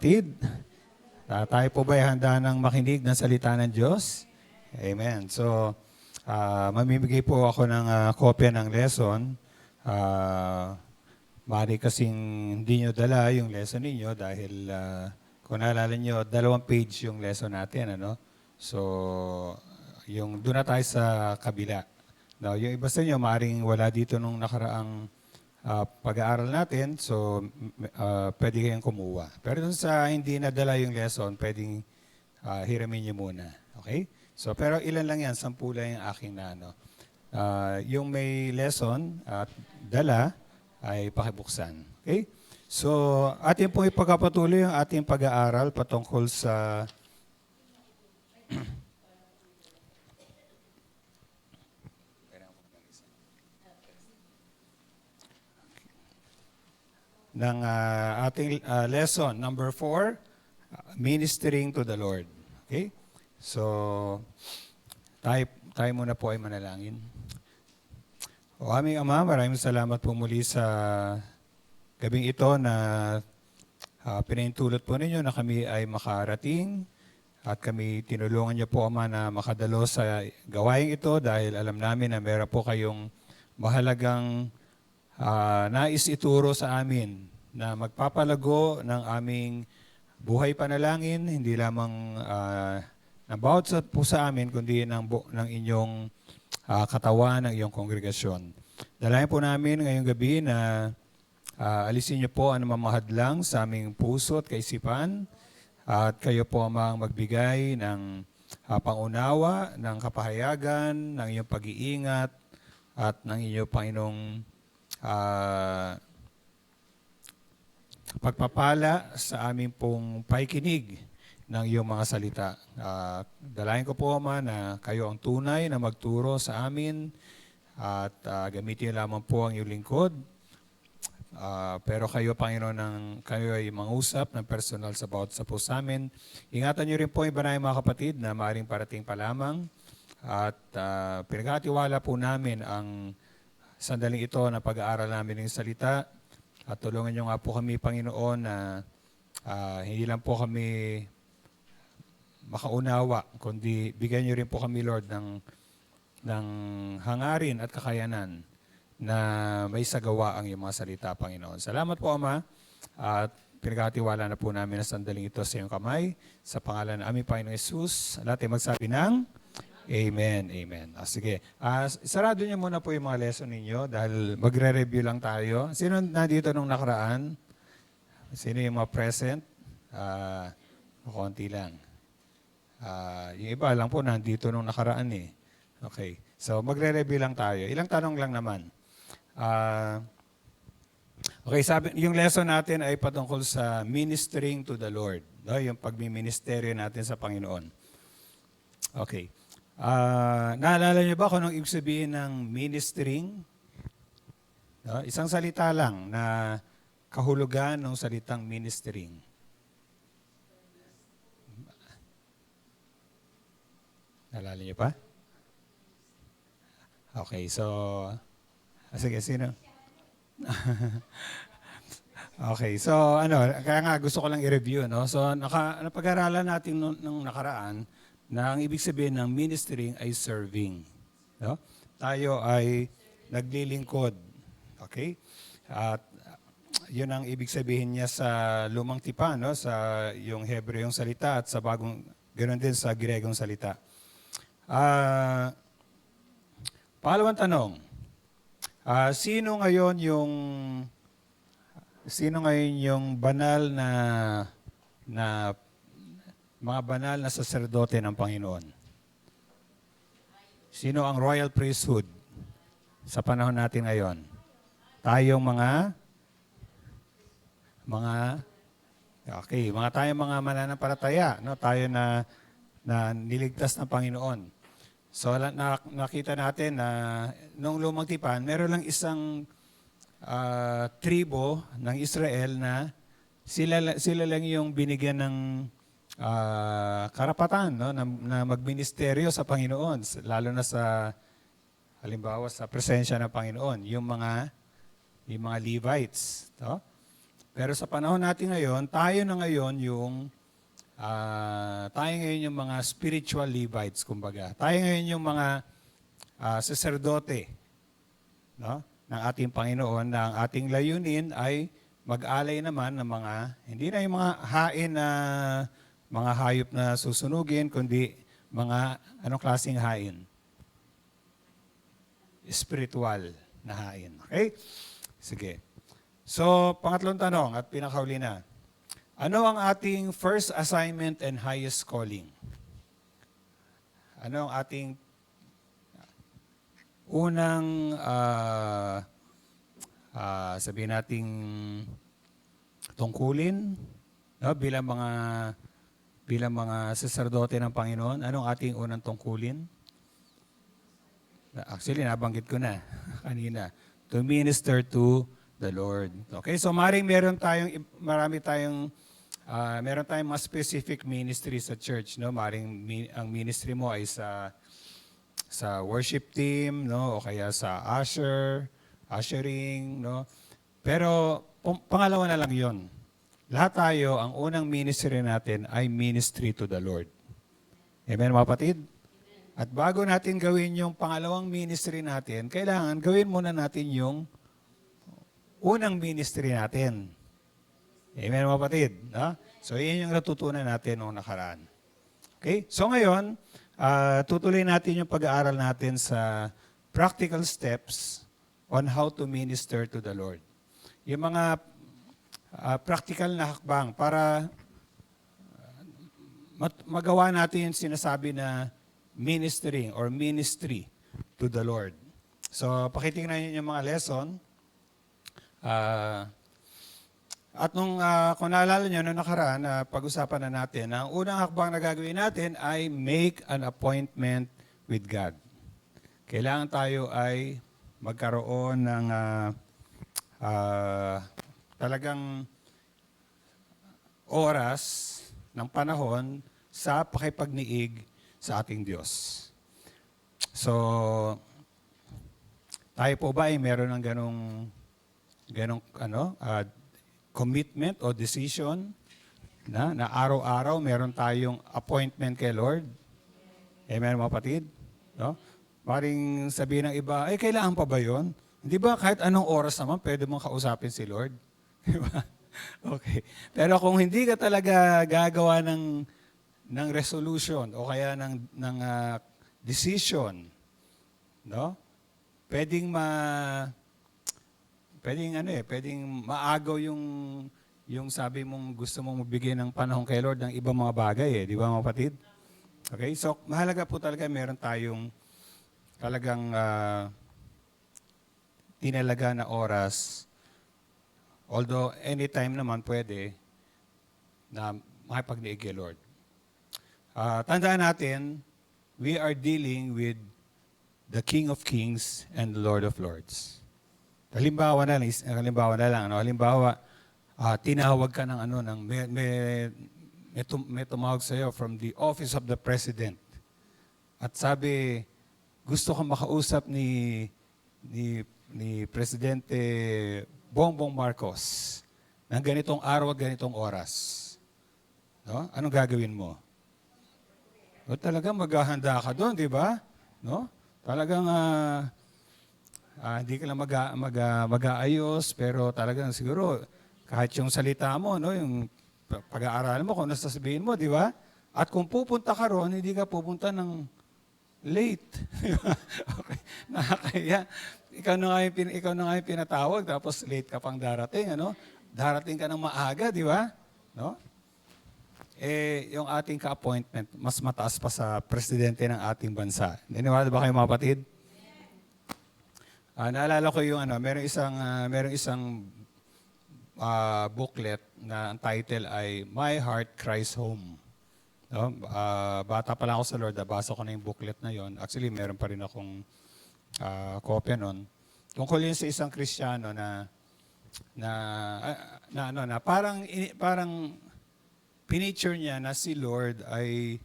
Tid, tayo po ba ay handa ng makinig ng salita ng Diyos? Amen. So, mamimigay po ako ng kopya ng lesson. Maaari kasing hindi nyo dala yung lesson ninyo dahil kung naalala nyo, 2 page yung lesson natin. Ano? So, doon na tayo sa kabila. Now, yung iba sa inyo, maaaring wala dito nung nakaraang pag-aaral natin, so pwede kayong kumuha. Pero dun sa hindi nadala yung lesson, pwedeng hiramin nyo muna. Okay? So, pero ilan lang yan, 10 lang yung aking na ano. Yung may lesson at dala ay pakibuksan. Okay? So, atin pong ipagpapatuloy ang ating pag-aaral patungkol sa ng ating lesson number 4, ministering to the Lord. Okay? So, tayo muna po ay manalangin. O aming Ama, maraming salamat po muli sa gabing ito na pinahintulot po ninyo na kami ay makarating at kami tinulungan niyo po, Ama, na makadalo sa gawain ito dahil alam namin na meron po kayong mahalagang nais ituro sa amin na magpapalago ng aming buhay panalangin, hindi lamang ng bawat po sa amin, kundi ng inyong katawan, ng iyong kongregasyon. Dalayan po namin ngayong gabi na alisin niyo po ang mamahadlang sa aming puso at kaisipan at kayo po amang magbigay ng pangunawa, ng kapahayagan, ng iyong pag-iingat at ng inyong Panginoong pagpapala sa aming pong paikinig ng iyong mga salita. Dalayan ko po, Ama, na kayo ang tunay na magturo sa amin at gamitin lamang po ang iyong lingkod. Pero kayo, Panginoon, kayo ay mangusap ng personal sa bawat sa po sa amin. Ingatan niyo rin po iba na mga kapatid na maaaring parating pa lamang at pinagkatiwala po namin ang sandaling ito na pag-aaral namin ng salita at tulungan niyo nga po kami, Panginoon, na hindi lang po kami makaunawa, kundi bigyan niyo rin po kami, Lord, ng hangarin at kakayanan na may sagawa ang iyong mga salita, Panginoon. Salamat po, Ama, at pinagkatiwala na po namin ang sandaling ito sa iyong kamay. Sa pangalan ng aming Panginoon Jesus, lahat ay magsabi ng Amen, amen. Sige, sarado niyo muna po yung mga lesson ninyo dahil magre-review lang tayo. Sino nandito nung nakaraan? Sino yung mga present? Konti lang. Yung iba lang po nandito nung nakaraan eh. Okay, so magre-review lang tayo. Ilang tanong lang naman. Okay, yung lesson natin ay patungkol sa ministering to the Lord. No? Yung pagmiministeryo natin sa Panginoon. Okay. Naalala niyo ba kung anong ibig sabihin ng ministering? No? Isang salita lang na kahulugan ng salitang ministering. Naalala niyo pa? Okay, so sige, sino? Okay, so kaya nga gusto ko lang i-review, no? So napag-aralan natin nung nakaraan na ang ibig sabihin ng ministering ay serving. No? Tayo ay naglilingkod. Okay? At yun ang ibig sabihin niya sa lumang tipan, no? Sa yung Hebreong salita at sa ganoon din sa Gregong salita. Pangalawang tanong, sino ngayon yung banal na mga banal na saserdote ng Panginoon? Sino ang royal priesthood sa panahon natin ngayon? Tayong mga tayong mga mananampalataya, no? Tayo na niligtas ng Panginoon. So nakita natin na nung lumang tipan, meron lang isang tribo ng Israel na sila lang yung binigyan ng karapatan, no, na magministeryo sa Panginoon, lalo na sa halimbawa sa presensya ng Panginoon, yung mga Levites, no? Pero sa panahon natin ngayon, tayo na ngayon yung tayo ngayon yung mga spiritual Levites, kumbaga. Tayo ngayon yung mga saserdote, no, ng ating Panginoon, na ang ating layunin ay mag-alay naman ng mga, hindi na yung mga hain na mga hayop na susunugin, kundi mga anong klaseng hain? Spiritual na hain. Okay? Sige. So, pangatlong tanong at pinakauli na. Ano ang ating first assignment and highest calling? Ano ang ating unang, sabihin nating tungkulin, no? bilang mga saserdote ng Panginoon? Anong ating unang tungkulin? Actually, nabanggit ko na kanina. To minister to the Lord. Okay, so meron tayong mga specific ministry sa church, no? Ang ministry mo ay sa worship team, no? O kaya sa ushering, no? Pero pangalawa na lang 'yon. Lahat tayo, ang unang ministry natin ay ministry to the Lord. Amen, mga kapatid? At bago natin gawin yung pangalawang ministry natin, kailangan gawin muna natin yung unang ministry natin. Amen, mga kapatid? No? So, yun yung natutunan natin noong nakaraan. Okay? So, ngayon, tutuloy natin yung pag-aaral natin sa practical steps on how to minister to the Lord. Yung mga practical na hakbang para magawa natin yung sinasabi na ministering or ministry to the Lord. So, pakitingnan niyo yung mga lesson. At kung naalala nyo, nung nakaraan, pag-usapan na natin, ang unang hakbang na gagawin natin ay make an appointment with God. Kailangan tayo ay magkaroon ng talagang oras ng panahon sa pakipagniig sa ating Diyos. So, tayo po ba ay meron ng ganong commitment o decision na araw-araw meron tayong appointment kay Lord? Amen, mga kapatid? No? Maring sabihin ng iba, kailangan pa ba yun? Hindi ba kahit anong oras naman pwede mong kausapin si Lord? Di ba? Okay. Pero kung hindi ka talaga gagawa ng resolution o kaya ng decision, no? Pwedeng maagaw yung sabi mong gusto mong mabigyan ng panahon kay Lord ng ibang mga bagay, di ba, mga kapatid? Okay? So, mahalaga po talaga meron tayong talagang tinalaga na oras. Although anytime naman pwede na makipagniig kay Lord. Tandaan natin, we are dealing with the King of Kings and the Lord of Lords. Halimbawa na lang, halimbawa, tinawag ka ng may tumawag sa iyo from the office of the President. At sabi, gusto ko makausap ni Presidente Bongbong Marcos ng ganitong araw at ganitong oras. No? Anong gagawin mo? O talagang maghahanda ka doon, di ba? No? Talagang hindi ka lang mag-aayos, pero talagang siguro kahit yung salita mo, no, yung pag-aaralan mo, kung nasasabihin mo, di ba? At kung pupunta ka ron, hindi ka pupunta ng late. Okay. Nakakaya. Ikaw na nga yung pinatawag, tapos late ka pang darating, ano? Darating ka ng maaga, di ba? No? Yung ating ka-appointment, mas mataas pa sa presidente ng ating bansa. Niniwala ba kayo, mga kapatid? Naalala ko yung merong isang booklet na ang title ay My Heart Cries Home. No? Bata pa lang ako sa Lord, nabasa ko na yung booklet na yon. Actually, meron pa rin akong kopya nun. Tungkol yun sa isang Kristiyano na parang pinicture niya na si Lord ay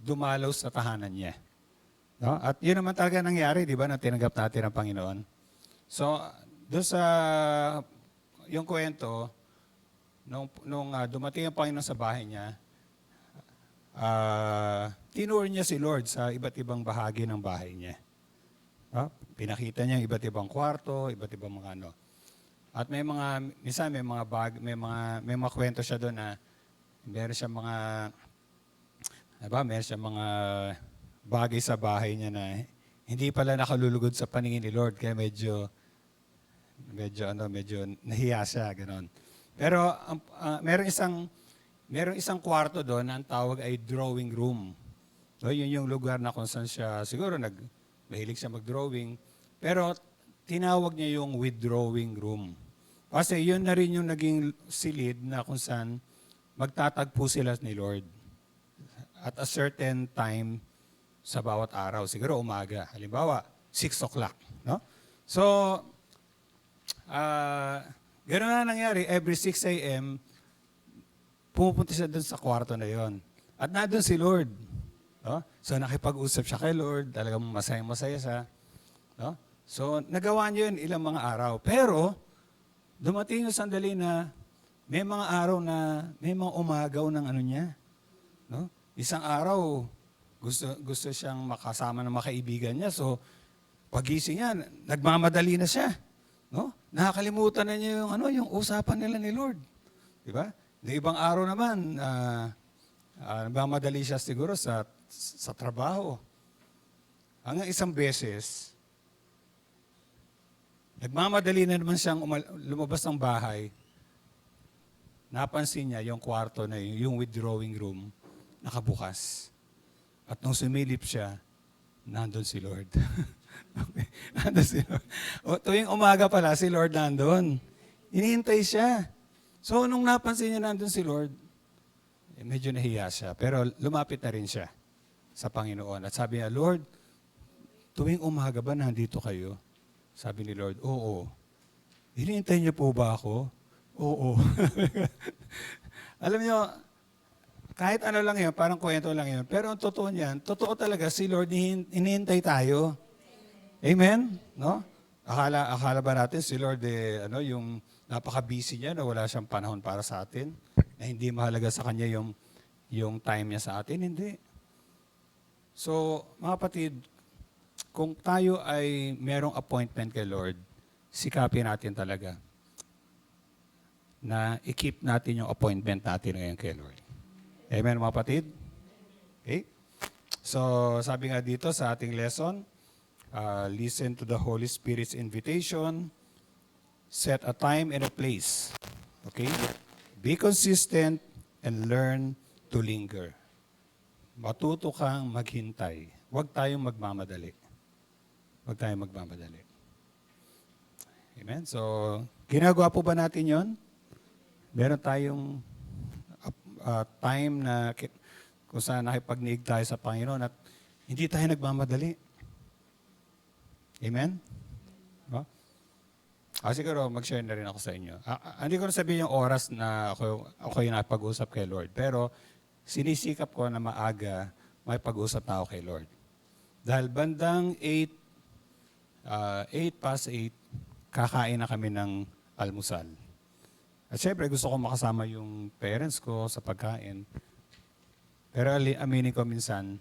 dumalaw sa tahanan niya. No? At yun naman talaga nangyari, di ba, na tinanggap natin ang Panginoon. So, doon sa yung kwento, nung dumating ang Panginoon sa bahay niya, tinur niya si Lord sa iba't ibang bahagi ng bahay niya. Pinakita niya iba't ibang kwarto, iba't ibang mga ano. At minsan may mga kwento siya doon na meron siya mga bagay sa bahay niya na hindi pala nakalulugod sa paningin ni Lord, kaya medyo nahiya siya, gano'n. Pero merong isang kwarto doon na ang tawag ay drawing room. So, yun yung lugar na kung saan siya, siguro mahilig siya mag-drawing. Pero tinawag niya yung withdrawing room. Kasi yun na rin yung naging silid na kung saan magtatagpo sila ni Lord. At a certain time sa bawat araw. Siguro umaga. Halimbawa, 6 o'clock. No? So, gano'n na nangyari. Every 6 a.m., pumupunta siya doon sa kwarto na yon. At nandun si Lord. No? So nakipag-usap siya kay Lord, talagang masaya-masaya siya. No? So nagawa niya yun ilang mga araw. Pero dumating yung sandali na may mga araw na may mga umagaw ng ano niya. No? Isang araw, gusto siyang makasama ng mga kaibigan niya. So pagising niya, nagmamadali na siya. No? Nakakalimutan na niya yung usapan nila ni Lord. Di ba? Yung ibang araw naman, nagmamadali siya siguro sa trabaho. Hanggang isang beses, nagmamadali na naman siyang lumabas ng bahay, napansin niya yung kwarto na yung withdrawing room, nakabukas. At nung sumilip siya, nandun si Lord. Okay. Nandun si Lord. Tuwing umaga pala, si Lord nandun. Hinihintay siya. So, nung napansin niya nandun si Lord, medyo nahiya siya. Pero lumapit na rin siya sa Panginoon. At sabi niya, Lord, tuwing umaga ba nandito kayo? Sabi ni Lord, oo. Hinihintay niyo po ba ako? Oo. Alam niyo, kahit ano lang yun, parang kwento lang yun. Pero ang totoo niyan, totoo talaga si Lord, hinihintay tayo. Amen? No? Akala ba natin si Lord, yung napaka-busy niya na wala siyang panahon para sa atin, na hindi mahalaga sa Kanya yung time niya sa atin? Hindi. So, mga kapatid, kung tayo ay merong appointment kay Lord, sikapin natin talaga na i-keep natin yung appointment natin ngayon kay Lord. Amen, mga kapatid? Okay? So, sabi nga dito sa ating lesson, listen to the Holy Spirit's invitation, set a time and a place. Okay? Be consistent and learn to linger. Matuto kang maghintay. Huwag tayong magmamadali. Huwag tayong magmamadali. Amen? So, ginagawa po ba natin yon? Meron tayong time na kung saan nakipagniig tayo sa Panginoon at hindi tayo nagmamadali. Amen? No? Siguro mag-share na rin ako sa inyo. Hindi ko na sabihin yung oras na ako yung napag-usap kay Lord. Pero sinisikap ko na maaga may pag-usap na ako kay Lord. Dahil bandang 8:08, kakain na kami ng almusal. At syempre gusto ko makasama yung parents ko sa pagkain. Pero aminin ko minsan,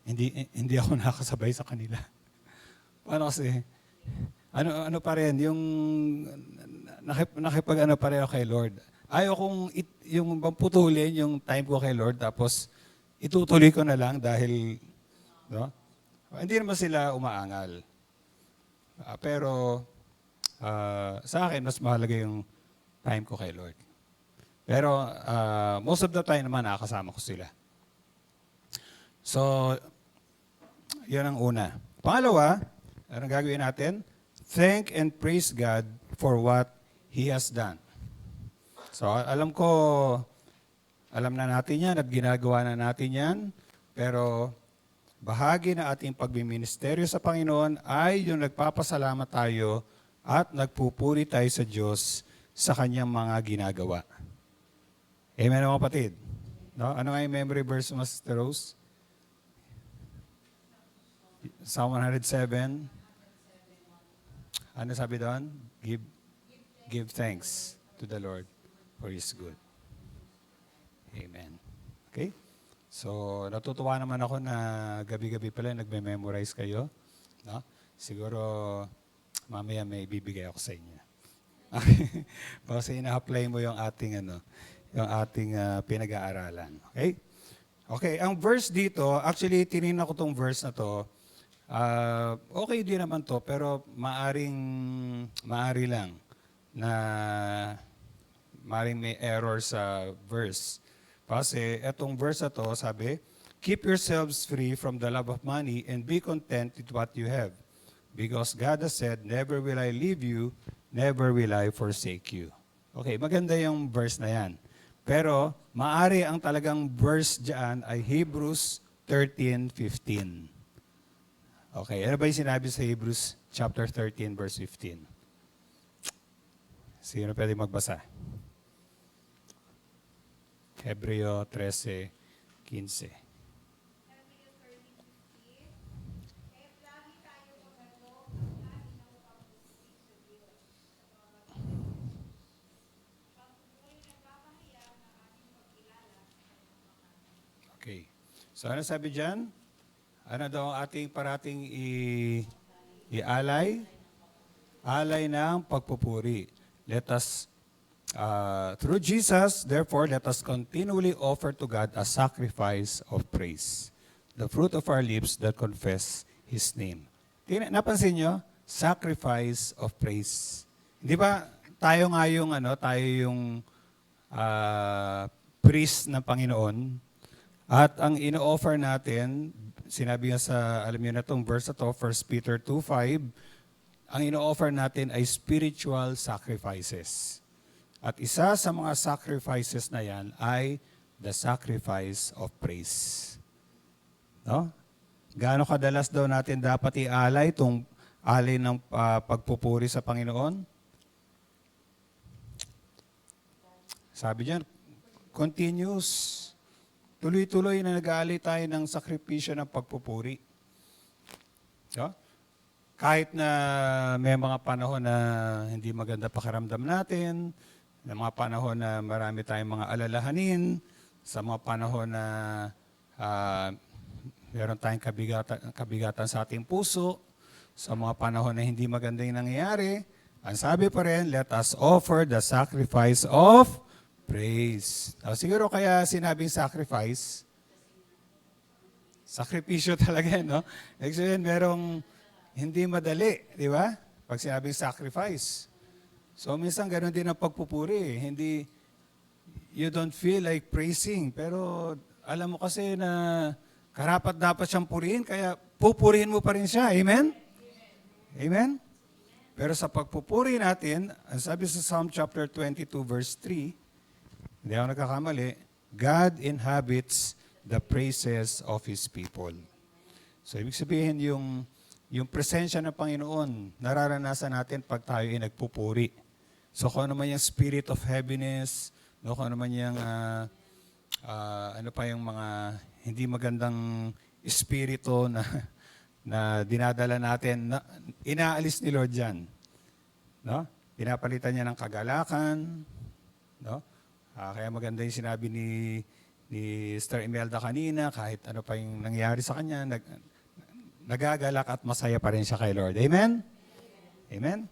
hindi ako nakasabay sa kanila. Paano kasi? Ano pa rin, yung nakipag-ano pa rin ako kay Lord. Ayaw kong yung putulin yung time ko kay Lord, tapos itutuloy ko na lang dahil, no? Hindi naman sila umaangal. Pero sa akin, mas mahalaga yung time ko kay Lord. Pero most of the time naman nakakasama ko sila. So, yun ang una. Pangalawa, anong gagawin natin? Thank and praise God for what He has done. So, alam na natin yan at ginagawa na natin yan, pero bahagi na ating pagbiministeryo sa Panginoon ay yung nagpapasalamat tayo at nagpupuri tayo sa Diyos sa Kanyang mga ginagawa. Amen, mga kapatid? No? Ano nga yung memory verse mo, Sister Rose? Psalm 107. Ano sabi doon? Give thanks to the Lord for His good. Amen. Okay? So, natutuwa naman ako na gabi-gabi pala nagme-memorize kayo. No? Siguro, mamaya may bibigay ako sa inyo. Kasi ina-apply mo yung ating pinag-aaralan. Okay? Okay, ang verse dito, actually tinignan ko tong verse na to. Okay din naman to, pero maari lang na maring may error sa verse. Kasi etong verse na to, sabi, keep yourselves free from the love of money and be content with what you have. Because God has said, never will I leave you, never will I forsake you. Okay, maganda yung verse na yan. Pero, maari ang talagang verse dyan ay Hebrews 13:15. Okay, ano ba yung sinabi sa Hebrews chapter 13, verse 15? Sino pwede magbasa? Hebreo 13:15. Okay. So ano sabi dyan? Ano daw ang ating parating i-alay? Alay ng pagpupuri. Let us, through Jesus, therefore, let us continually offer to God a sacrifice of praise, the fruit of our lips that confess His name. Napansin nyo? Sacrifice of praise. Hindi ba tayo nga yung, priest ng Panginoon, at ang ino-offer natin, sinabi nga sa, alam niyo na itong verse na to, 1 Peter 2:5, ang ino-offer natin ay spiritual sacrifices. At isa sa mga sacrifices na yan ay the sacrifice of praise. No? Gaano kadalas daw natin dapat ialay itong alay ng pagpupuri sa Panginoon? Sabi diyan, continuous. Tuloy-tuloy na nag-aalay tayo ng sakripisyo ng pagpupuri. So, kahit na may mga panahon na hindi maganda pakiramdam natin, may mga panahon na marami tayong mga alalahanin, sa mga panahon na meron tayong kabigatan sa ating puso, sa mga panahon na hindi maganda yung nangyayari, ang sabi pa rin, let us offer the sacrifice of praise. Siguro kaya sinabing sacrifice, sakripisyo talaga, no? Actually, merong hindi madali, di ba? Pag sinabing sacrifice. So, minsan ganoon din ang pagpupuri. Hindi, you don't feel like praising, pero alam mo kasi na karapat dapat siyang purihin, kaya pupurihin mo pa rin siya. Amen? Amen? Pero sa pagpupuri natin, ang sabi sa Psalm chapter 22, verse 3, hindi ako nagkakamali, God inhabits the praises of His people. So, ibig sabihin, yung presensya ng Panginoon, nararanasan natin pag tayo ay nagpupuri. So, kung ano man yung spirit of heaviness, no, kung ano man yung, ano pa yung mga hindi magandang espiritu na dinadala natin, na, inaalis ni Lord yan. No? Pinapalitan niya ng kagalakan, no? Kaya maganda yung sinabi ni Sister Imelda kanina, kahit ano pa yung nangyari sa kanya, nagagalak at masaya pa rin siya kay Lord. Amen? Amen?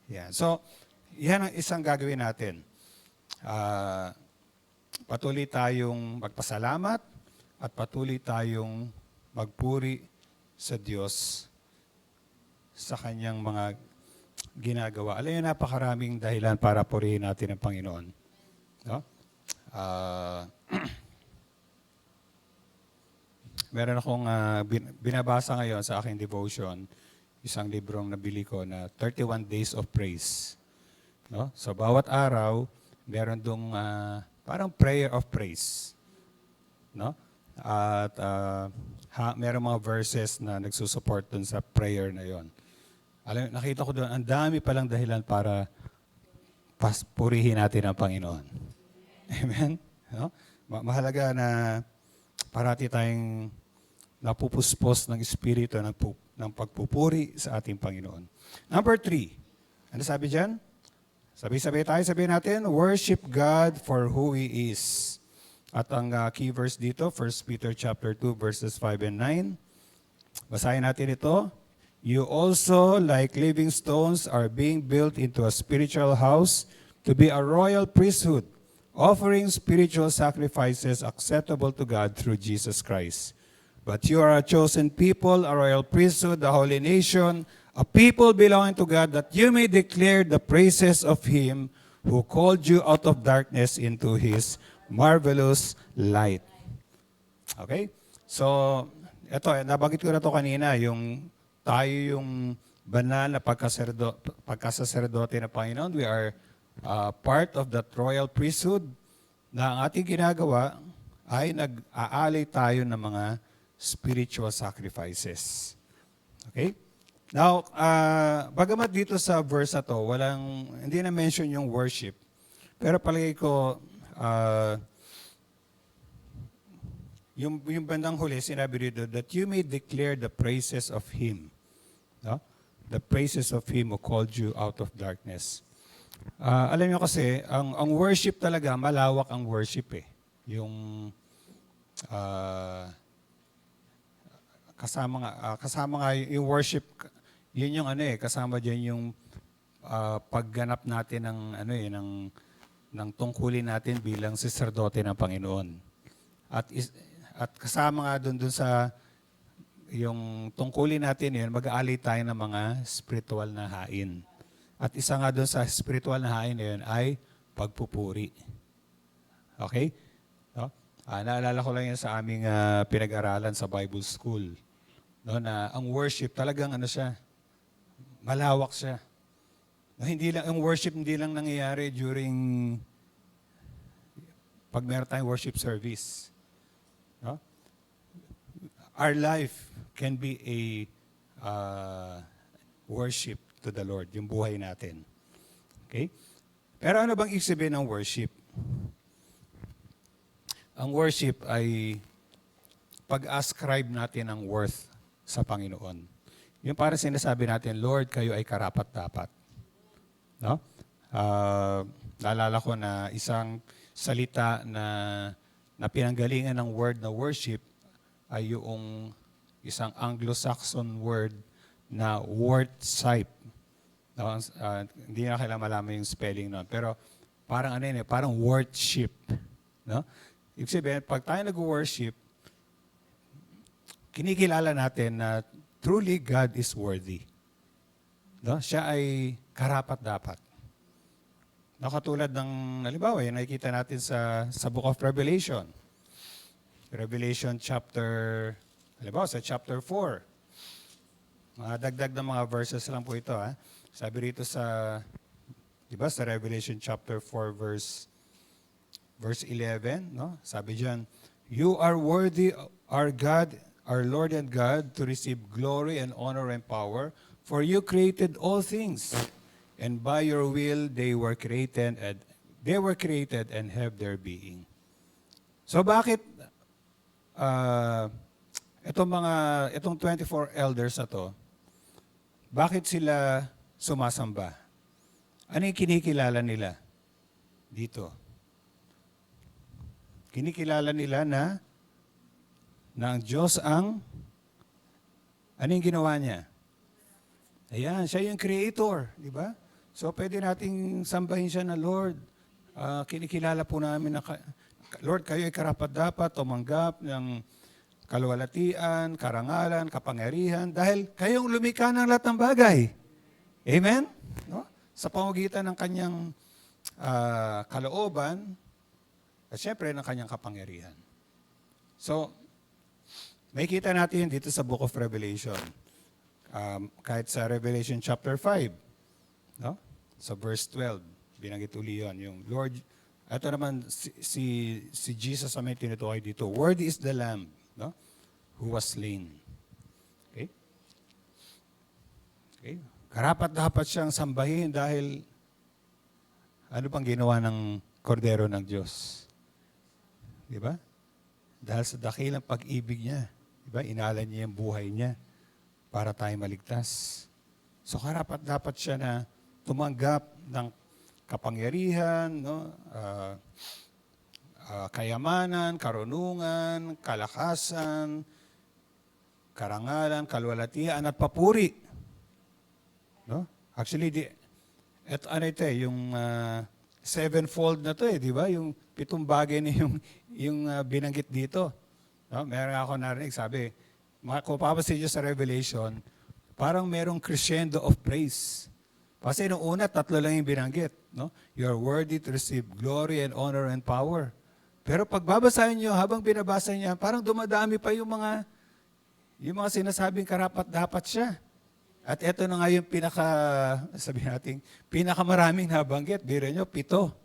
Yeah. So, yan ang isang gagawin natin. Patuloy tayong magpasalamat at patuloy tayong magpuri sa Diyos sa Kanyang mga ginagawa. Alam niyo, napakaraming dahilan para purihin natin ang Panginoon. No? Meron akong binabasa ngayon sa aking devotion, isang librong nabili ko na 31 Days of Praise. No? So bawat araw, meron dong parang prayer of praise. No? At meron mga verses na nagsusupport dun sa prayer na yon. Nakita ko doon, ang dami palang dahilan para purihin natin ang Panginoon. Amen? No? Mahalaga na parati tayong napupuspos ng Espiritu ng pagpupuri sa ating Panginoon. Number 3, Ano sabi dyan? Sabay-sabay tayo, sabihin natin, worship God for who He is. At ang key verse dito, 1 Peter chapter 2, verses 5 and 9. Basahin natin ito. You also, like living stones, are being built into a spiritual house to be a royal priesthood, offering spiritual sacrifices acceptable to God through Jesus Christ. But you are a chosen people, a royal priesthood, a holy nation, a people belonging to God, that you may declare the praises of Him who called you out of darkness into His marvelous light. Okay? So, ito, nabanggit ko na to kanina, yung tayo yung banal na pagkasaserdote na Panginoon. We are part of that royal priesthood na ang ating ginagawa ay nag-aalay tayo ng mga spiritual sacrifices. Okay? Now, bagamat dito sa verse na to, hindi na mention yung worship. Pero palagay ko, yung bandang huli, sinabi dito, that you may declare the praises of Him. No? The praises of Him who called you out of darkness. Alam niyo kasi, ang worship talaga, malawak ang worship eh. Yung kasama nga yung worship, yun yung kasama diyan yung pagganap natin ng tungkulin natin bilang saserdote ng Panginoon. At kasama nga doon sa yung tungkulin natin yun, mag-aalay tayo ng mga spiritual na hain. At isa nga doon sa spiritual na hain na yun ay pagpupuri. Okay? No? Naalala ko lang yan sa aming pinag-aralan sa Bible School. No, na ang worship talagang siya, malawak siya. No, ang worship hindi lang nangyayari during pag meron tayong worship service. No? Our life can be a worship to the Lord, yung buhay natin. Okay? Pero ano bang ibig sabihin ng worship? Ang worship ay pag-ascribe natin ang worth sa Panginoon. Yung para sinasabi natin, Lord, kayo ay karapat-dapat. No? Naalala ko na isang salita na pinanggalingan ng word na worship ay yung isang Anglo-Saxon word na worship. No? Hindi na kailangan malaman yung spelling nun. Pero parang parang worship. No? Ibig sabihin, pag tayo nag-worship, kinikilala natin na truly God is worthy. No? Siya ay karapat-dapat. No, katulad ng, halimbawa, yung nakikita natin sa Book of Revelation. Revelation chapter, halimbawa sa chapter 4. Mga dagdag na mga verses lang po ito. Sabi rito sa Revelation chapter 4 verse 11, no? Sabi diyan, you are worthy, our God, our Lord and God, to receive glory and honor and power, for you created all things, and by your will they were created and have their being. So bakit itong 24 elders na to, bakit sila sumasamba? Ano yung kinikilala nila dito? Kinikilala nila na ang Diyos ano yung ginawa niya? Ayan, siya yung creator, di ba? So pwede nating sambahin siya na Lord. Kinikilala po namin na Lord, kayo ay karapat-dapat tumanggap ng kaluwalhatian, karangalan, kapangyarihan, dahil kayong lumikha ng lahat ng bagay. Amen? No? Sa pamamagitan ng kanyang kalooban, at syempre ng kanyang kapangyarihan. So, makikita natin dito sa Book of Revelation. Kahit sa Revelation chapter 5, no? Sa verse 12, binanggit uli yun. Yung Lord, ito naman si Jesus ang may tinutukoy dito. Worthy is the Lamb, no? Who was slain. Okay? Okay? Karapat-dapat siyang sambahin dahil ano pang ginawa ng kordero ng Diyos? Di ba? Dahil sa dakilang pag-ibig niya, di ba? Inalan niya yung buhay niya para tayo maligtas. So karapat-dapat siya na tumanggap ng kapangyarihan, no? Kayamanan, karunungan, kalakasan, karangalan, kalwalatian at papuri. No? Actually, ano ito yung sevenfold na to di ba? Yung 7 bagay na yung binanggit dito. No? Meron ako narinig, sabi, kung papasin nyo sa Revelation, parang merong crescendo of praise. Kasi nung una, 3 lang yung binanggit. No? You are worthy to receive glory and honor and power. Pero pag babasahin nyo, habang binabasa niya, parang dumadami pa yung mga sinasabing karapat-dapat siya. At ito na nga yung sabi natin, pinakamaraming nabanggit. Biro nyo, 7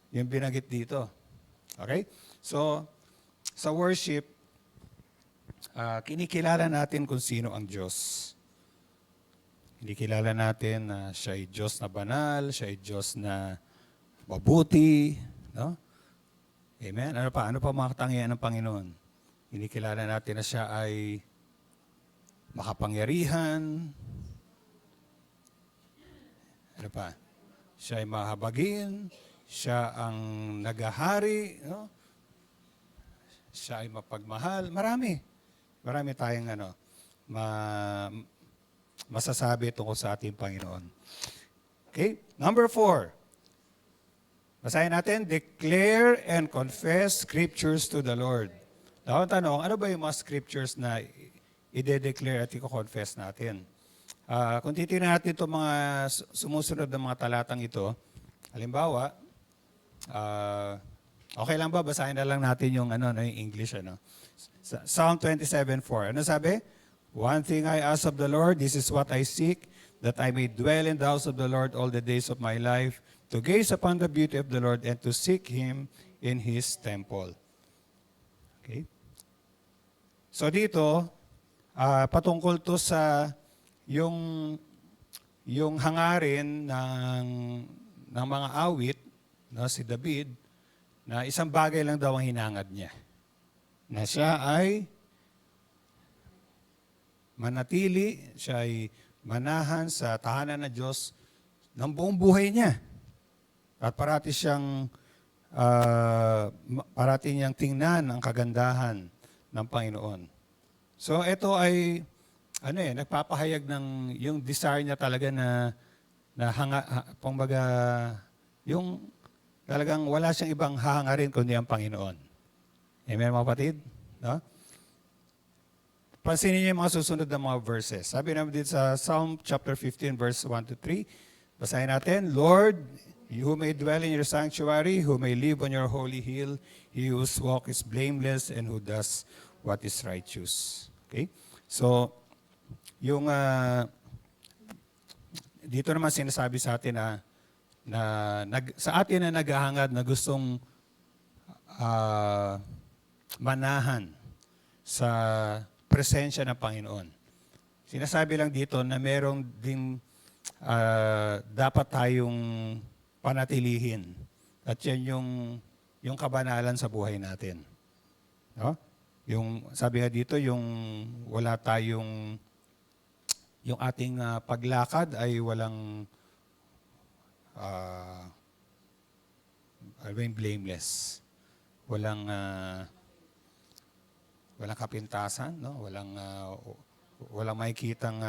yung binanggit dito. Okay? So, sa worship, kinikilala natin kung sino ang Diyos. Kinikilala natin na siya ay Diyos na banal, siya ay Diyos na mabuti. No? Amen? Ano pa mga katangian ng Panginoon? Kinikilala natin na siya ay makapangyarihan. Ano pa? Siya ay mahabagin. Siya ang nagahari. No? Siya ay mapagmahal. Marami tayong masasabi tungkol sa ating Panginoon. Okay? Number 4. Basahin natin, declare and confess scriptures to the Lord. Now, ang tanong, ano ba yung mga scriptures na i-declare at i-confess natin? Kung titignan natin itong mga sumusunod na mga talatang ito, halimbawa, okay lang ba? Basahin na lang natin yung English. Psalm 27:4. Ano sabi? One thing I ask of the Lord, this is what I seek, that I may dwell in the house of the Lord all the days of my life, to gaze upon the beauty of the Lord and to seek Him in His temple. Okay? So dito, patungkol to sa yung hangarin ng mga awit, no, si David, na isang bagay lang daw ang hinangad niya. Na siya ay manatili, siya ay manahan sa tahanan ng Diyos ng buong buhay niya. At parati niyang tingnan ang kagandahan ng Panginoon. So ito ay nagpapahayag ng yung desire niya talaga yung talagang wala siyang ibang hahangarin kundi ang Panginoon. Amen, mga kapatid? No? Pansinin niyo yung mga susunod na mga verses. Sabi naman dito sa Psalm chapter 15 verse 1 to 3. Basahin natin, Lord, you who may dwell in your sanctuary, who may live on your holy hill, he whose walk is blameless and who does what is righteous. Okay? So, yung dito naman sinasabi sa atin sa atin na naghahangad na gustong manahan sa presensya ng Panginoon. Sinasabi lang dito na merong ding dapat tayong panatilihin. At yan yung kabanalan sa buhay natin. No? Yung sabi nga dito, yung wala tayong yung ating paglakad ay walang blameless. Walang kapintasan, no? Walang makikitang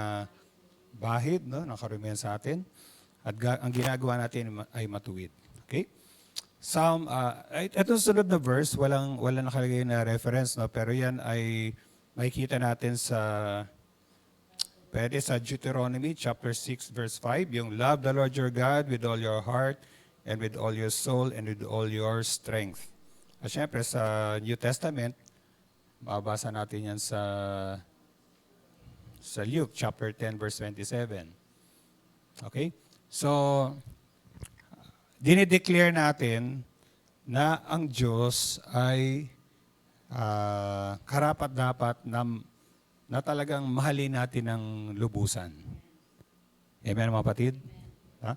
bahid, no, ng karumihan sa atin. At ang ginagawa natin ay matuwid. Okay? Ito sunod na verse, walang nakalagay na reference, no, pero yan ay makikita natin sa Deuteronomy chapter 6 verse 5, yung love the Lord your God with all your heart and with all your soul and with all your strength. At syempre sa New Testament, mababasa natin yan sa Luke chapter 10 verse 27. Okay? So, dinideclare natin na ang Diyos ay karapat-dapat na talagang mahalin natin ng lubusan. Amen, mga kapatid? Ha?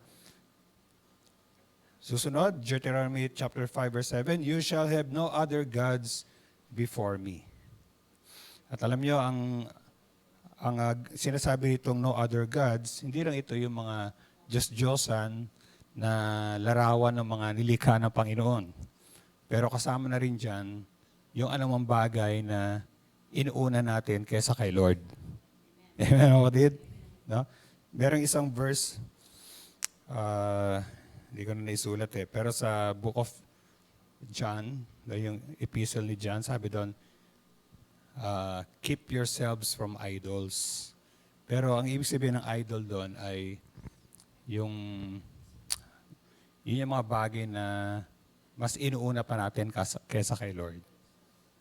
Susunod, Deuteronomy chapter 5 verse 7, you shall have no other gods before me. At alam nyo, ang sinasabi nitong no other gods, hindi lang ito yung mga Diyos-Diyosan na larawan ng mga nilikha ng Panginoon. Pero kasama na rin dyan yung anumang bagay na inuuna natin kaysa kay Lord. Amen, kapatid? No? Merong isang verse, hindi ko na naisulat pero sa book of John, yung epistle ni John, sabi doon, keep yourselves from idols. Pero ang ibig sabihin ng idol doon ay yun yung mga bagay na mas inuuna pa natin kaysa kay Lord.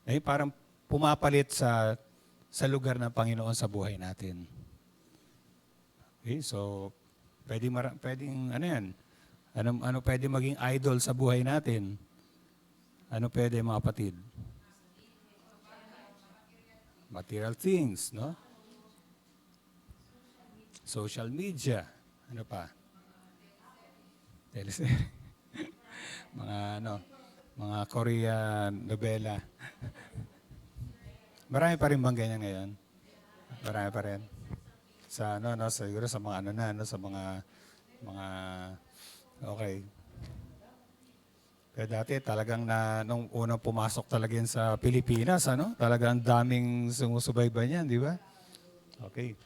Ay parang pumapalit sa lugar ng Panginoon sa buhay natin. Okay, so pwedeng ano yan? Ano pwede maging idol sa buhay natin? Ano pwede, mga kapatid? Material things, no? Social media. Ano pa? Teleserye. Mga Korean novela. Marami pa rin bang ganyan ngayon? Marami pa rin. Siguro sa mga sa mga okay. Kaya dati talagang nung unang pumasok talaga yan sa Pilipinas, talagang daming sumusubaybay niyan, di ba? Okay.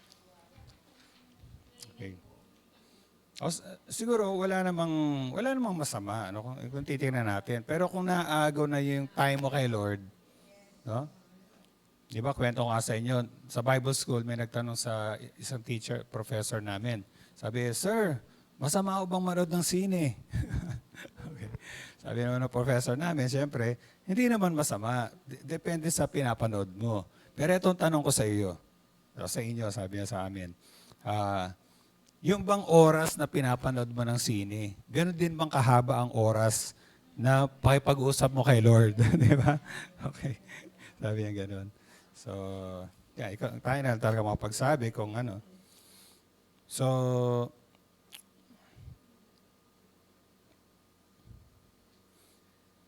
Siguro wala namang masama kung titingnan natin. Pero kung naaagaw na yung time mo kay Lord, no? Di ba kwento ko nga sa inyo, sa Bible school may nagtanong sa isang professor namin. Sabi, "Sir, masama ko bang manood ng sine?" Okay. Sabi naman ng professor namin, siyempre, hindi naman masama. Depende sa pinapanood mo. Pero itong tanong ko sa iyo, sa inyo, sabi niya sa amin, yung bang oras na pinapanood mo ng sine, gano'n din bang kahaba ang oras na pakipag-usap mo kay Lord? Di ba? Okay. Sabi niya gano'n. So, tayo na talaga makapagsabi kung ano. So,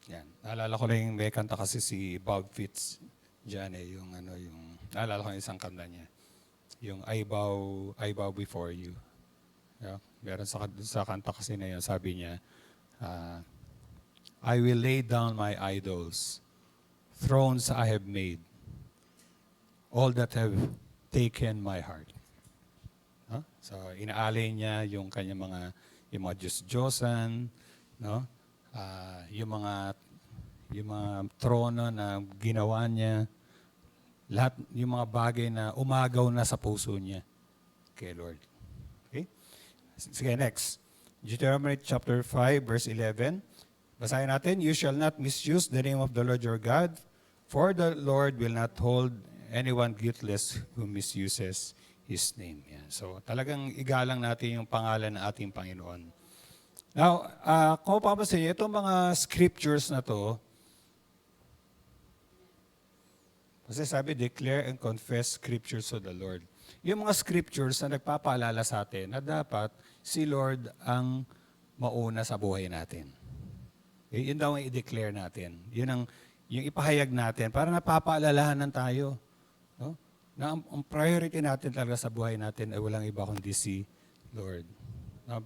yan. Naalala ko lang may kanta kasi si Bob Fitz dyan naalala ko yung isang kanta niya. Yung I bow before you. Yeah. Meron sa kanta kasi na yun, sabi niya, I will lay down my idols, thrones I have made, all that have taken my heart. So, inaalay niya yung kanyang yung mga Diyos-Diyosan, no? Yung mga trono na ginawa niya, lahat yung mga bagay na umagaw na sa puso niya kay Lord. Okay? Sige, next. Deuteronomy chapter 5, verse 11. Basahin natin, "You shall not misuse the name of the Lord your God, for the Lord will not hold anyone guiltless who misuses His name." Yan. So, talagang igalang natin yung pangalan ng ating Panginoon. Now, kung papansin niyo, itong mga scriptures na to, kasi sabi, declare and confess scriptures of the Lord. Yung mga scriptures na nagpapaalala sa atin na dapat si Lord ang mauna sa buhay natin. Yun daw ang i-declare natin. Yung ipahayag natin para napapaalalahanan tayo. No? Na ang priority natin talaga sa buhay natin ay walang iba kundi si Lord.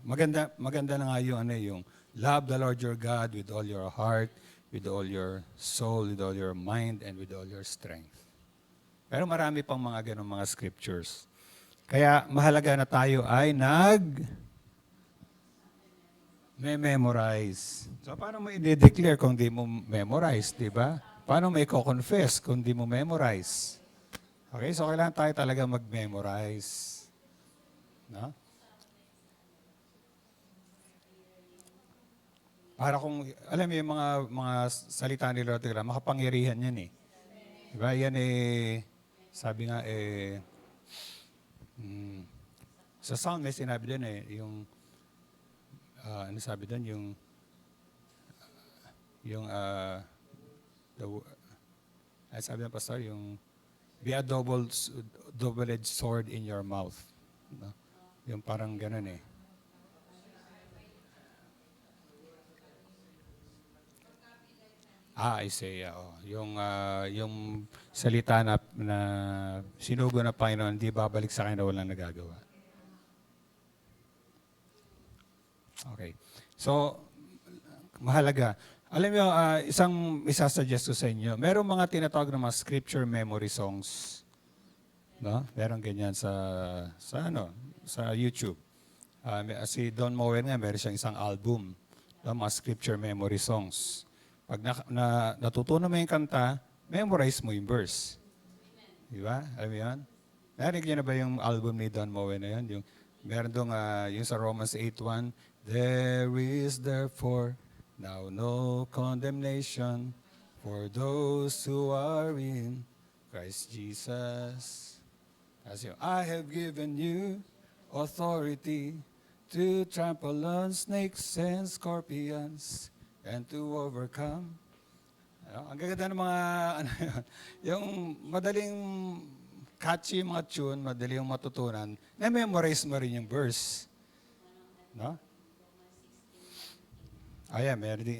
Maganda na nga yung love the Lord your God with all your heart, with all your soul, with all your mind, and with all your strength. Pero marami pang mga ganong mga scriptures. Kaya mahalaga na tayo ay memorize. So paano mo i-declare kung di mo memorize, di ba? Paano mo i-confess kung di mo memorize? Okay, so kailangan tayo talaga mag-memorize. No? Para kung, alam mo yung mga salita ni Lord, makapangyarihan yan eh. Diba? Yan sabi nga sa Psalm may sinabi din ano sabi doon, sabi ng pastor, be a double-edged sword in your mouth. No? Yung parang ganun eh. Isaiah. Yung salita na sinugo na Panginoon, hindi babalik sa kanya na walang nagagawa. Okay. So, mahalaga. Alam niyo, isang isasuggest ko sa inyo, merong mga tinatawag na mga scripture memory songs. No? Meron ganyan sa YouTube. Si Don Moen nga, meron siyang isang album, no, mga scripture memory songs. Pag natutunan mo yung kanta, memorize mo yung verse. Di ba? Alam mo yan? Narinig niyo na ba yung album ni Don Moen na yun? Meron doon, yung sa Romans 8:1, there is therefore now no condemnation for those who are in Christ Jesus. As I have given you authority to trample on snakes and scorpions and to overcome. Ang gaganda ng mga, yung madaling catchy mga tune, madaling matutunan, na-memorize mo rin yung verse. No?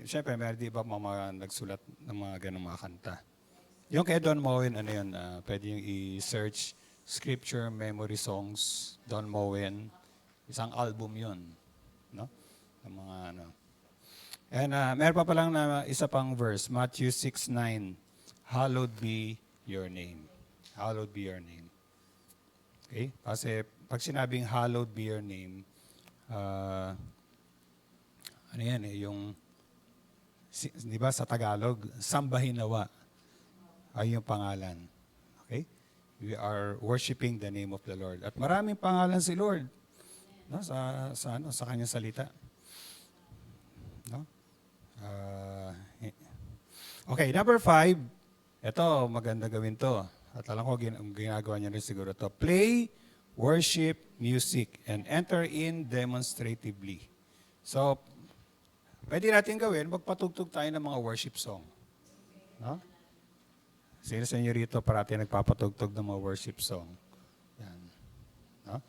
Siyempre, meron di ba mga nagsulat ng mga ganong mga kanta. Yung kay Don Moen, pwede yung i-search Scripture Memory Songs, Don Moen. Isang album yun. No? Ang mga And meron pa palang na isa pang verse, Matthew 6:9. Hallowed be your name. Hallowed be your name. Okay? Kasi pag sinabing hallowed be your name, di ba sa Tagalog, sambahin nawa ay yung pangalan. Okay? We are worshiping the name of the Lord. At maraming pangalan si Lord, no, sa kanyang salita. No? Okay, number 5. Ito, maganda gawin to. At alam ko, ginagawa niya rin siguro to. Play, worship, music, and enter in demonstratively. So, pwede natin gawin, magpatugtog tayo ng mga worship song. No? Sino sa inyo rito parati nagpapatugtog ng mga worship song? Yan. No?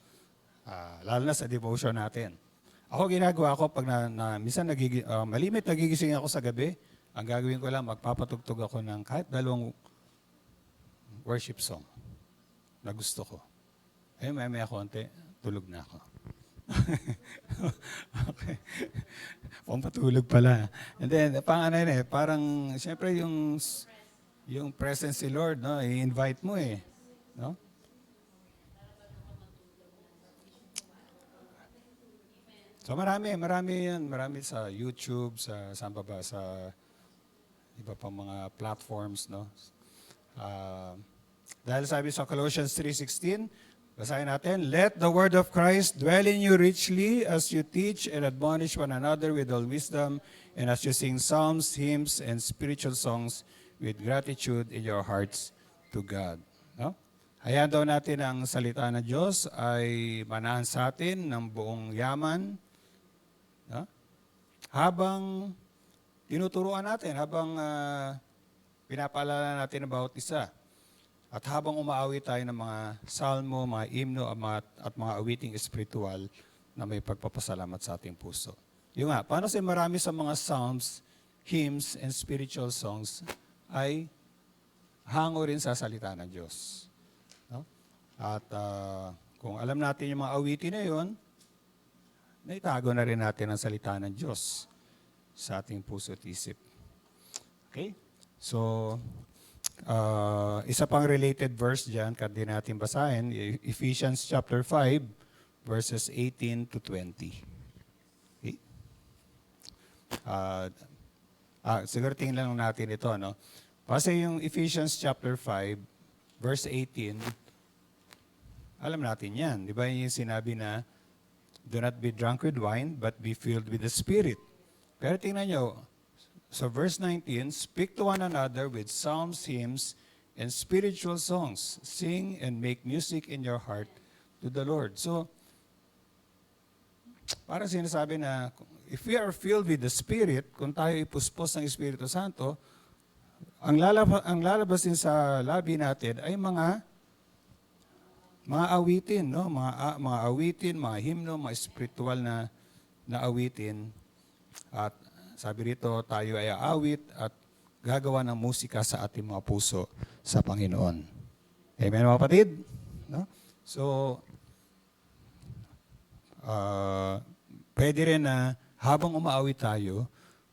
Lalo na sa devotion natin. Ako ginagawa ko pag minsan malimit nagigising ako sa gabi, ang gagawin ko lang, magpapatugtog ako ng kahit 2 worship song na gusto ko. Ay, maya konti, tulog na ako. Okay. Pampatulog pala. And then, parang, siyempre yung presence si Lord, no, i-invite mo no? So marami yan. Marami sa YouTube, sa iba pang mga platforms, no? Dahil sabi sa Colossians 3:16, basahin natin, let the word of Christ dwell in you richly as you teach and admonish one another with all wisdom and as you sing psalms, hymns, and spiritual songs with gratitude in your hearts to God. No? Hayaan daw natin ang salita ng Diyos ay manahan sa atin ng buong yaman. No? Habang tinuturuan natin, habang pinapaalala natin ang bawat isa. At habang umaawit tayo ng mga salmo, mga himno at mga awiting espiritual na may pagpapasalamat sa ating puso. Yung nga, paano kasi marami sa mga psalms, hymns, and spiritual songs ay hango rin sa salita ng Diyos. No? At kung alam natin yung mga awitin na yun, naitago na rin natin ang salita ng Diyos sa ating puso at isip. Okay? So, isa pang related verse dyan, kasi natin basahin, Ephesians chapter 5, verses 18 to 20. Okay? Siguro tingnan lang natin ito, no? Kasi yung Ephesians chapter 5, verse 18, alam natin yan. Di ba yung sinabi na, do not be drunk with wine, but be filled with the Spirit. Pero tingnan nyo, so verse 19, speak to one another with psalms, hymns, and spiritual songs. Sing and make music in your heart to the Lord. So, parang sinasabi na, if we are filled with the Spirit, kung tayo ipuspos ng Espiritu Santo, ang lalabas din sa labi natin ay mga awitin, no? Mga awitin, mga himno, mga spiritual na awitin. At sabi rito, tayo ay aawit at gagawa ng musika sa ating mga puso sa Panginoon. Amen, mga kapatid? No? So, pwede rin na habang umaawit tayo,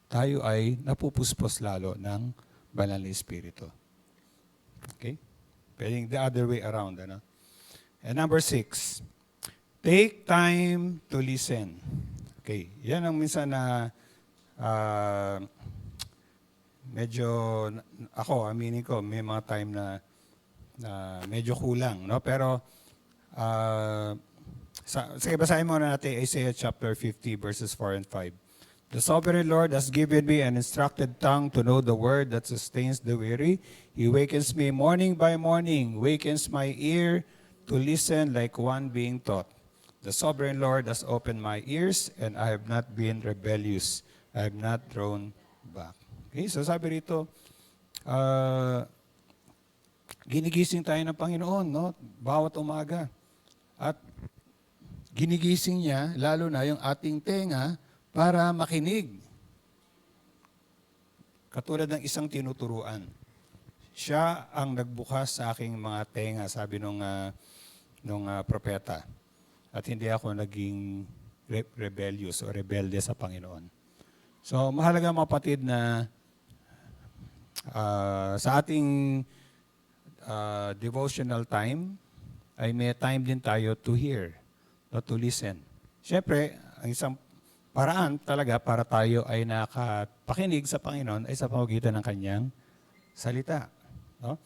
tayo ay napupuspos lalo ng banal na Espiritu. Okay? Pwedeng the other way around. Ano? And number 6, take time to listen. Okay, yan ang minsan na medyo, ako, aminin ko, may mga time na medyo kulang. No? Pero, sige, basahin muna natin Isaiah chapter 50, verses 4 and 5. The sovereign Lord has given me an instructed tongue to know the word that sustains the weary. He wakens me morning by morning, wakens my ear to listen like one being taught. The sovereign Lord has opened my ears, and I have not been rebellious. I have not drawn back. Okay, so sabi rito, ginigising tayo ng Panginoon, no? Bawat umaga. At ginigising niya, lalo na yung ating tenga, para makinig. Katulad ng isang tinuturuan. Siya ang nagbukas sa aking mga tenga, sabi nung propeta. At hindi ako naging rebellious o rebelde sa Panginoon. So, mahalaga mga kapatid na sa ating devotional time, ay may time din tayo to hear, no, to listen. Siyempre, ang isang paraan talaga para tayo ay nakapakinig sa Panginoon ay sa pamamagitan ng Kanyang salita. No?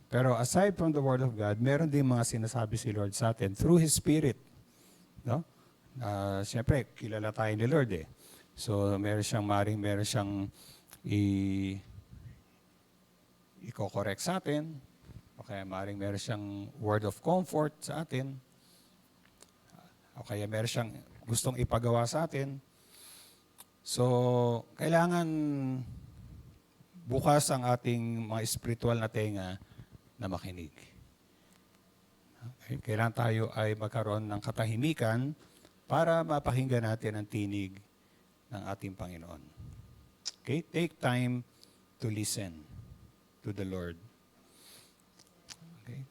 Pero aside from the Word of God, meron din mga sinasabi si Lord sa atin through His Spirit. No? Siyempre, kilala tayo ni Lord eh. So, meron siyang i-correct sa atin. O kaya meron siyang word of comfort sa atin. O kaya meron siyang gustong ipagawa sa atin. So, kailangan bukas ang ating mga spiritual na tenga na makinig. Okay? Kailangan tayo ay magkaroon ng katahimikan para mapakinggan natin ang tinig ng ating Panginoon. Okay? Take time to listen to the Lord. Okay?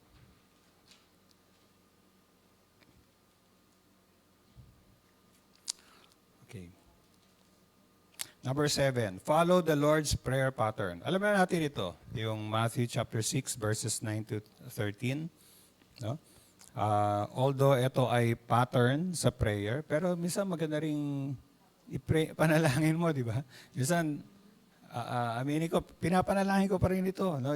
Okay. Number 7, follow the Lord's prayer pattern. Alam na natin ito, yung Matthew chapter 6, verses 9 to 13. No? Although ito ay pattern sa prayer, pero minsan maganda ring panalangin mo, di ba? Minsan, aminin ko, pinapanalangin ko pa rin ito, no?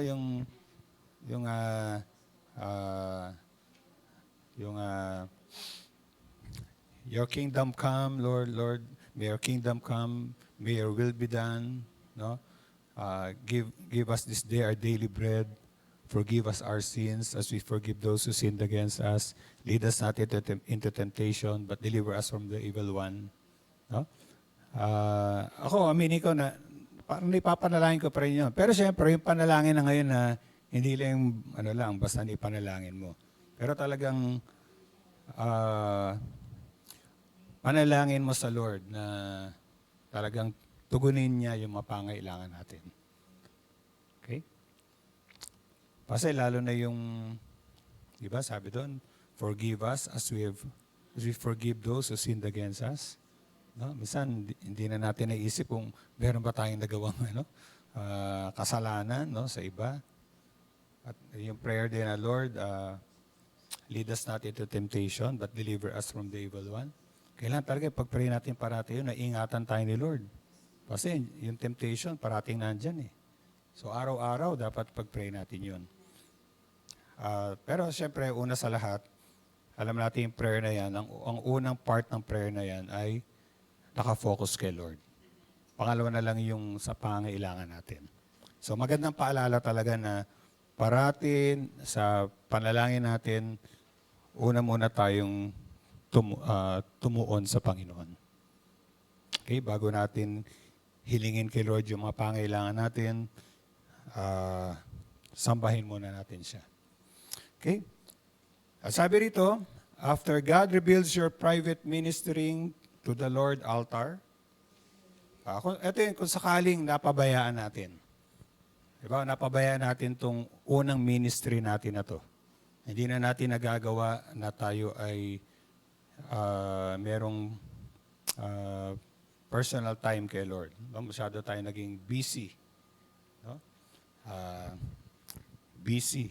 Your kingdom come, Lord, may your kingdom come, may your will be done, no? Give us this day our daily bread. Forgive us our sins as we forgive those who sinned against us. Lead us not into temptation, but deliver us from the evil one. No? Ako, aminin ko na parang ipapanalangin ko pa rin yun. Pero siyempre, yung panalangin na ngayon na hindi lang, basta ipanalangin mo. Pero talagang panalangin mo sa Lord na talagang tugunin niya yung mapangailangan natin. Okay? Kasi lalo na yung, di ba, sabi doon, forgive us as we forgive those who sinned against us. No? Minsan, hindi na natin naisip kung meron ba tayong nagawang kasalanan, no, sa iba. At yung prayer din na, Lord, lead us not into temptation, but deliver us from the evil one. Kailangan talaga, pag-pray natin parati yun, na ingatan tayo ni Lord. Kasi yung temptation, parating nandyan eh. So, araw-araw, dapat pag-pray natin yun. Pero siyempre, una sa lahat, alam natin yung prayer na yan, ang unang part ng prayer na yan ay nakafocus kay Lord. Pangalawa na lang yung sa pangailangan natin. So magandang paalala talaga na parating sa panalangin natin, una muna tayong tumuon sa Panginoon. Okay, bago natin hilingin kay Lord yung mga pangailangan natin, sambahin muna natin siya. Okay? Sabi rito, after God reveals your private ministering to the Lord altar, ito yun, kung sakaling napabayaan natin. Diba? Napabayaan natin itong unang ministry natin na to. Hindi na natin nagagawa na tayo ay merong personal time kay Lord. No? Masyado tayo naging busy. No? Busy.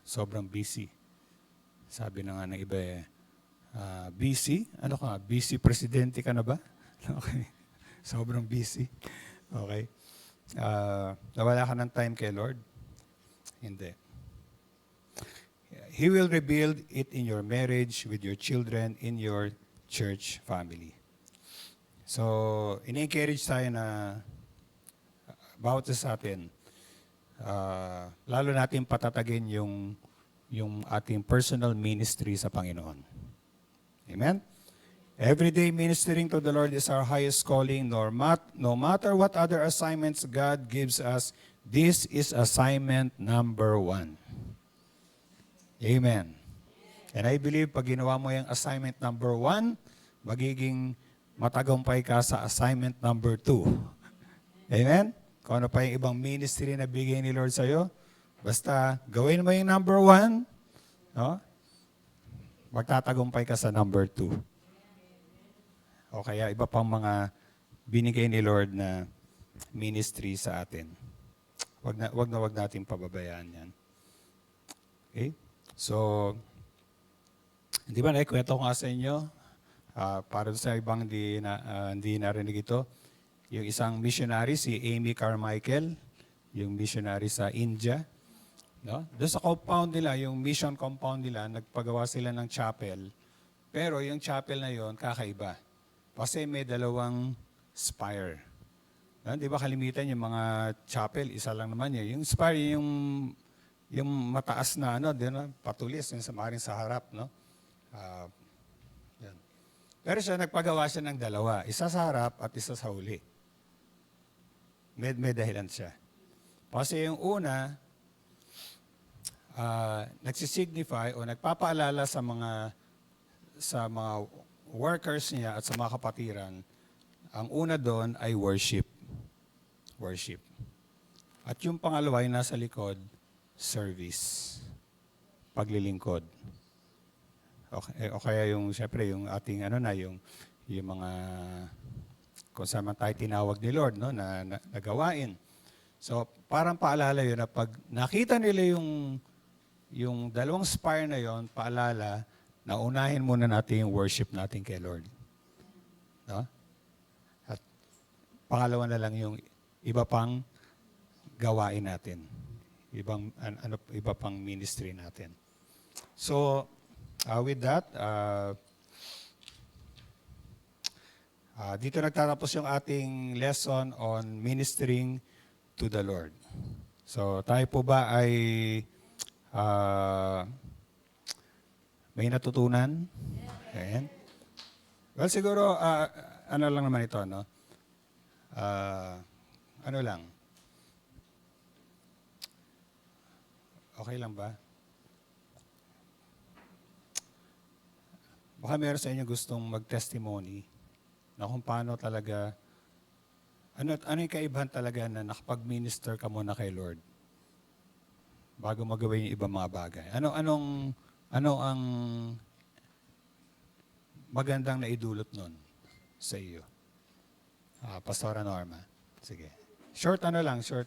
Sobrang busy. Sabi na nga ng iba busy? Ano ka? Busy presidente ka na ba? Okay. Sobrang busy. Okay. Nawala ka ng time kay Lord? Hindi. He will rebuild it in your marriage, with your children, in your church family. So, in-encourage tayo na bawat isa sa atin, lalo natin patatagin yung ating personal ministry sa Panginoon. Amen? Everyday ministering to the Lord is our highest calling. No matter what other assignments God gives us, this is assignment number 1. Amen. And I believe pag ginawa mo yung assignment number 1, magiging matagumpay ka sa assignment number 2. Amen? Kung ano pa yung ibang ministry na bigay ni Lord sa'yo, basta gawin mo yung number 1, no? Magtatagumpay ka sa number 2. O kaya iba pang mga binigay ni Lord na ministry sa atin. Wag natin pababayaan yan. Okay? So, hindi ba naikwento ko nga sa inyo, para sa ibang hindi narinig ito, yung isang missionary, si Amy Carmichael, yung missionary sa India, no? Doon sa compound nila, yung mission compound nila, nagpagawa sila ng chapel, pero yung chapel na yon kakaiba. Kasi may 2 spire. No? Di ba kalimitan yung mga chapel, isa lang naman yun. Yung spire, yung mataas na patulis, yung maaaring sa harap, no? Yan. Pero siya, nagpagawa siya ng 2, isa sa harap at isa sa huli. May dahilan siya. Kasi yung una, nagsisignify o nagpapaalala sa mga workers niya at sa mga kapatiran, ang una doon ay worship. Worship. At yung pangalawa ay nasa likod, service. Paglilingkod. O kaya yung, syempre, yung ating yung mga, kung saan man tayo tinawag ni Lord, no, na gawain. So, parang paalala yun na pag nakita nila yung 2 spire na yon, paalala, na unahin muna natin yung worship natin kay Lord. No? At pangalawa na lang yung iba pang gawain natin. Iba pang ministry natin. So, with that, dito nagtatapos yung ating lesson on ministering to the Lord. So, tayo po ba ay may natutunan? Ayan. Well, siguro, ano lang naman ito, no? Ano lang? Okay lang ba? Baka meron sa inyo gustong mag-testimony na kung paano talaga, ano yung kaibahan talaga na nakapag-minister ka muna kay Lord bago magawin yung ibang mga bagay. Ano ang magandang naidulot nun sa iyo? Pastora Norma. Sige. Short short.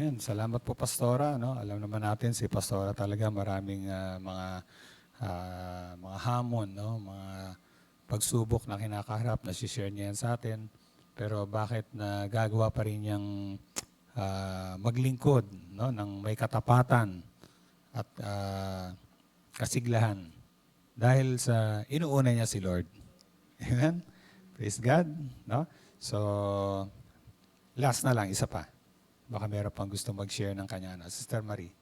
Amen. Salamat po, Pastora. No? Alam naman natin si Pastora talaga maraming mga hamon, no? Mga pagsubok na kinakaharap na share niya yan sa atin. Pero bakit nagagawa pa rin niyang maglingkod, no? Ng may katapatan at kasiglahan dahil sa inuuna niya si Lord. Amen? Praise God. No? So, last na lang, isa pa. Baka meron pang gusto mag-share ng kanya. Sister Marie.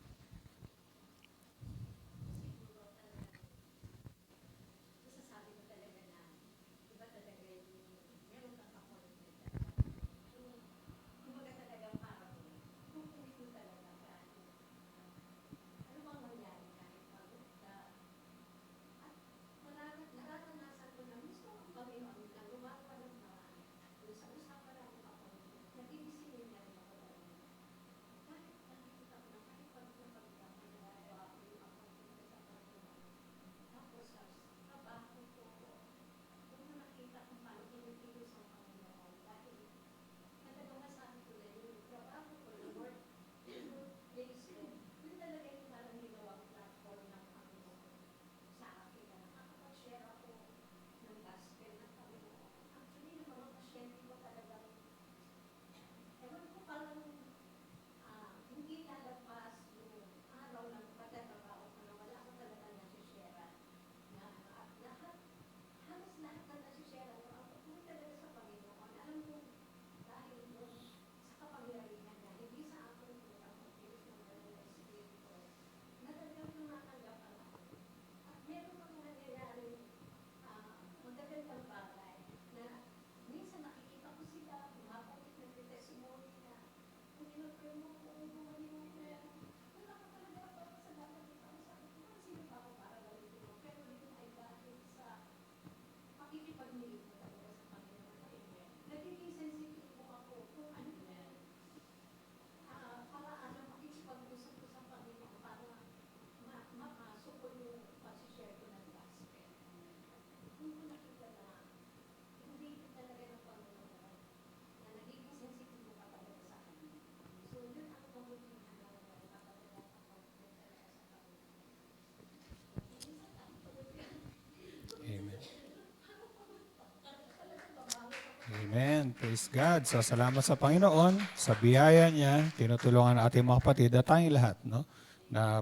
Amen. Praise God. So, salamat sa Panginoon. Sa biyaya niya, tinutulungan ang ating mga kapatid at tayong lahat, no? Na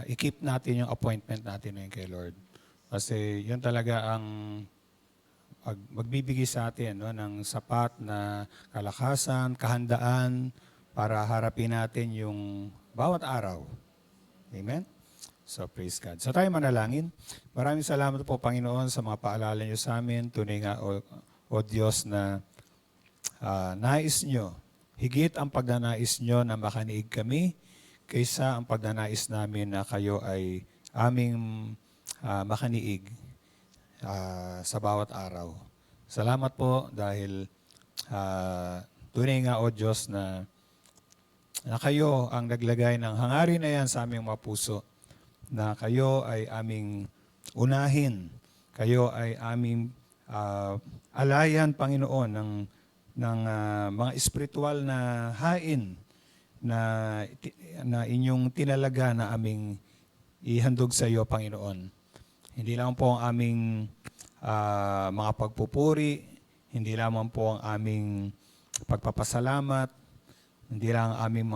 i-keep natin yung appointment natin ngayon kay Lord. Kasi yun talaga ang magbibigay sa atin, no, ng sapat na kalakasan, kahandaan para harapin natin yung bawat araw. Amen? So, praise God. So, tayo manalangin. Maraming salamat po, Panginoon, sa mga paalala niyo sa amin. Tunay nga, O Diyos, na nais nyo, higit ang pagnanais nyo na makaniig kami, kaysa ang pagnanais namin na kayo ay aming makaniig sa bawat araw. Salamat po dahil tunay nga, O Diyos, na kayo ang naglagay ng hangarin na yan sa aming mga puso, na kayo ay aming unahin, kayo ay aming alayan, Panginoon, ng mga espiritual na hain na inyong tinalaga na aming ihandog sa iyo, Panginoon. Hindi lang po ang aming mga pagpupuri, hindi lamang po ang aming pagpapasalamat, hindi lang ang aming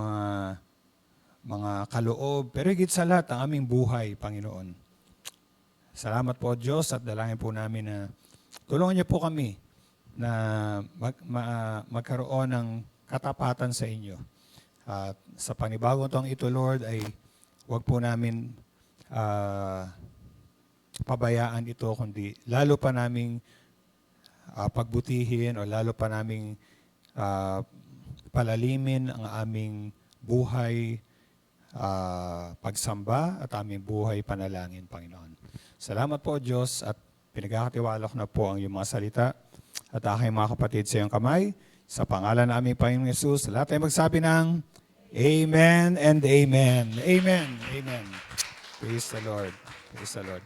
mga kaloob, pero higit sa lahat ang aming buhay, Panginoon. Salamat po, Diyos, at dalangin po namin na tulungan niyo po kami na magkaroon ng katapatan sa inyo. At sa panibagong taong ito, Lord, ay huwag po namin pabayaan ito, kundi lalo pa naming pagbutihin o lalo pa naming palalimin ang aming buhay pagsamba at aming buhay panalangin, Panginoon. Salamat po, Diyos, at pinagkakatiwala ko na po ang iyong mga salita at aking mga kapatid sa iyong kamay. Sa pangalan ng aming Panginoong Yesus, lahat ay magsabi ng Amen and Amen. Amen. Amen. Praise the Lord. Praise the Lord.